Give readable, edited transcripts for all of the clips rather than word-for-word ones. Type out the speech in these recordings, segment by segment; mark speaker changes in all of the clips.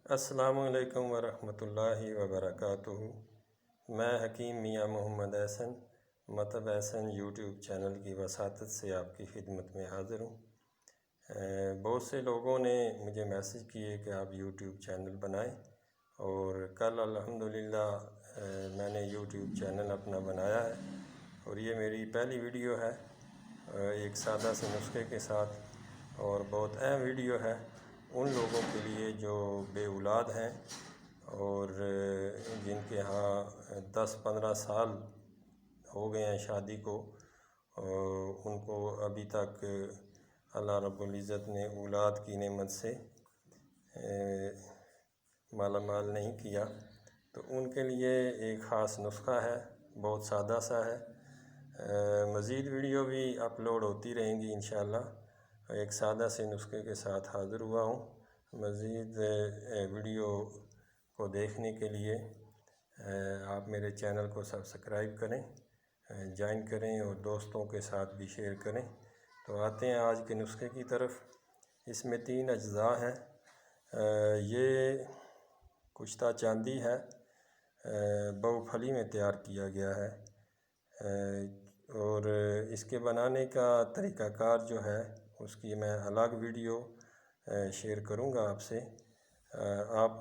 Speaker 1: السلام علیکم ورحمۃ اللہ وبرکاتہ۔ میں حکیم میاں محمد احسن مطب احسن یوٹیوب چینل کی وساطت سے آپ کی خدمت میں حاضر ہوں۔ بہت سے لوگوں نے مجھے میسج کیے کہ آپ یوٹیوب چینل بنائیں، اور کل الحمدللہ میں نے یوٹیوب چینل اپنا بنایا ہے، اور یہ میری پہلی ویڈیو ہے ایک سادہ سے نسخے کے ساتھ، اور بہت اہم ویڈیو ہے ان لوگوں کے لیے جو بے اولاد ہیں اور جن کے ہاں 10-15 سال ہو گئے ہیں شادی کو، ان کو ابھی تک اللہ رب العزت نے اولاد کی نعمت سے مالا مال نہیں کیا، تو ان کے لیے ایک خاص نسخہ ہے، بہت سادہ سا ہے۔ مزید ویڈیو بھی اپلوڈ ہوتی رہیں گی انشاءاللہ۔ ایک سادہ سے نسخے کے ساتھ حاضر ہوا ہوں۔ مزید ویڈیو کو دیکھنے کے لیے آپ میرے چینل کو سبسکرائب کریں، جوائن کریں اور دوستوں کے ساتھ بھی شیئر کریں۔ تو آتے ہیں آج کے نسخے کی طرف۔ اس میں 3 اجزاء ہیں۔ یہ کشتہ چاندی ہے، بہو پھلی میں تیار کیا گیا ہے، اور اس کے بنانے کا طریقہ کار جو ہے اس کی میں الگ ویڈیو شیئر کروں گا آپ سے۔ آپ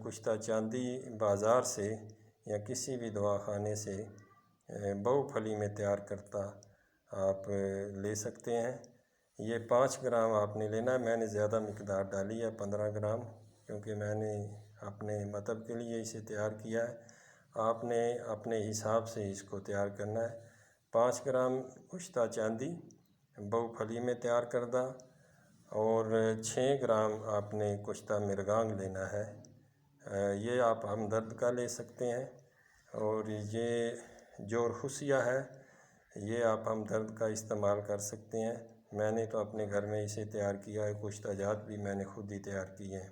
Speaker 1: کشتہ چاندی بازار سے یا کسی بھی دواخانے سے بہو پھلی میں تیار کرتا آپ لے سکتے ہیں۔ یہ 5 گرام آپ نے لینا ہے، میں نے زیادہ مقدار ڈالی ہے 15 گرام، کیونکہ میں نے اپنے مطلب کے لیے اسے تیار کیا ہے۔ آپ نے اپنے حساب سے اس کو تیار کرنا ہے۔ 5 گرام کشتہ چاندی بہو پھلی میں تیار کردہ، اور 6 گرام آپ نے کشتہ مرغانگ لینا ہے۔ یہ آپ ہمدرد کا لے سکتے ہیں، اور یہ جو رخصیہ ہے یہ آپ ہمدرد کا استعمال کر سکتے ہیں۔ میں نے تو اپنے گھر میں اسے تیار کیا ہے، کشتہ جات بھی میں نے خود ہی تیار کیے ہیں۔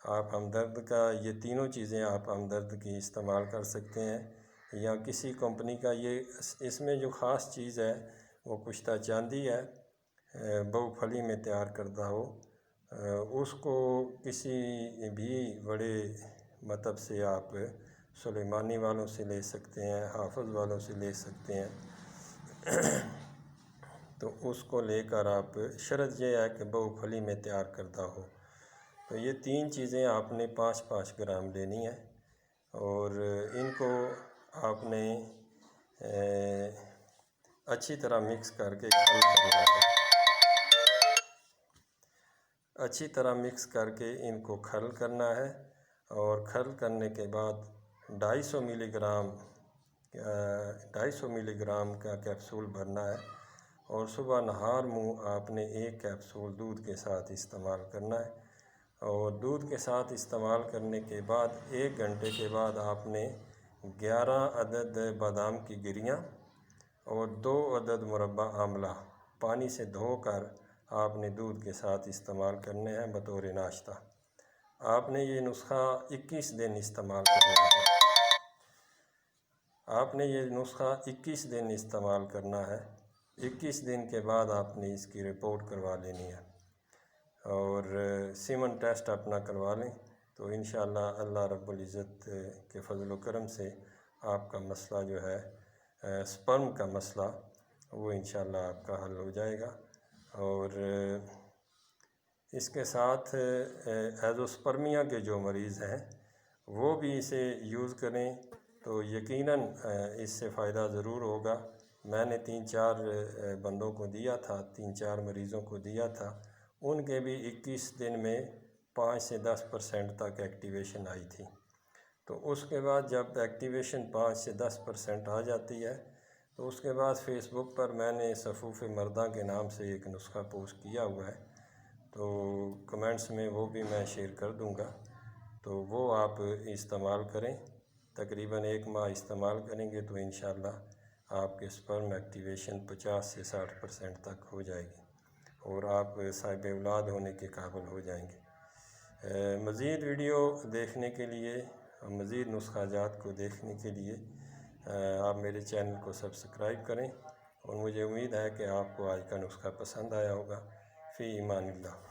Speaker 1: آپ ہمدرد کا یہ تینوں چیزیں آپ ہمدرد کی استعمال کر سکتے ہیں، یا کسی کمپنی کا۔ یہ اس میں جو خاص چیز ہے وہ کشتہ چاندی ہے، بہو پھلی میں تیار کردہ ہو۔ اس کو کسی بھی بڑے مطلب سے آپ سلیمانی والوں سے لے سکتے ہیں، حافظ والوں سے لے سکتے ہیں۔ تو اس کو لے کر آپ، شرط یہ ہے کہ بہو پھلی میں تیار کردہ ہو۔ تو یہ 3 چیزیں آپ نے 5-5 گرام لینی ہیں، اور ان کو آپ نے اچھی طرح مکس کر کے کھل کرنا ہے۔ اچھی طرح مکس کر کے ان کو کھل کرنا ہے، اور کھل کرنے کے بعد 250 ملی گرام کا کیپسول بھرنا ہے، اور صبح نہار منہ آپ نے 1 کیپسول دودھ کے ساتھ استعمال کرنا ہے۔ اور دودھ کے ساتھ استعمال کرنے کے بعد 1 گھنٹے کے بعد آپ نے 11 عدد بادام کی گریاں اور 2 عدد مربع آملہ پانی سے دھو کر آپ نے دودھ کے ساتھ استعمال کرنے ہیں بطور ناشتہ۔ آپ نے یہ نسخہ 21 دن استعمال کرنا ہے۔ آپ نے یہ نسخہ 21 دن استعمال کرنا ہے۔ 21 دن کے بعد آپ نے اس کی رپورٹ کروا لینی ہے، اور سیمن ٹیسٹ اپنا کروا لیں، تو انشاءاللہ اللہ رب العزت کے فضل و کرم سے آپ کا مسئلہ جو ہے سپرم کا مسئلہ، وہ انشاءاللہ آپ کا حل ہو جائے گا۔ اور اس کے ساتھ ایزوسپرمیا کے جو مریض ہیں وہ بھی اسے یوز کریں، تو یقیناً اس سے فائدہ ضرور ہوگا۔ میں نے 3-4 بندوں کو دیا تھا، 3-4 مریضوں کو دیا تھا، ان کے بھی 21 دن میں 5 سے 10% تک ایکٹیویشن آئی تھی۔ تو اس کے بعد جب ایکٹیویشن 5 سے 10% آ جاتی ہے، تو اس کے بعد فیس بک پر میں نے صفوف مرداں کے نام سے ایک نسخہ پوسٹ کیا ہوا ہے، تو کمنٹس میں وہ بھی میں شیئر کر دوں گا، تو وہ آپ استعمال کریں۔ تقریباً 1 ماہ استعمال کریں گے تو انشاءاللہ آپ کے سپرم ایکٹیویشن 50 سے 60% تک ہو جائے گی، اور آپ صاحب اولاد ہونے کے قابل ہو جائیں گے۔ مزید ویڈیو دیکھنے کے لیے، مزید نسخہ جات کو دیکھنے کے لیے آپ میرے چینل کو سبسکرائب کریں، اور مجھے امید ہے کہ آپ کو آج کا نسخہ پسند آیا ہوگا۔ فی امان اللہ۔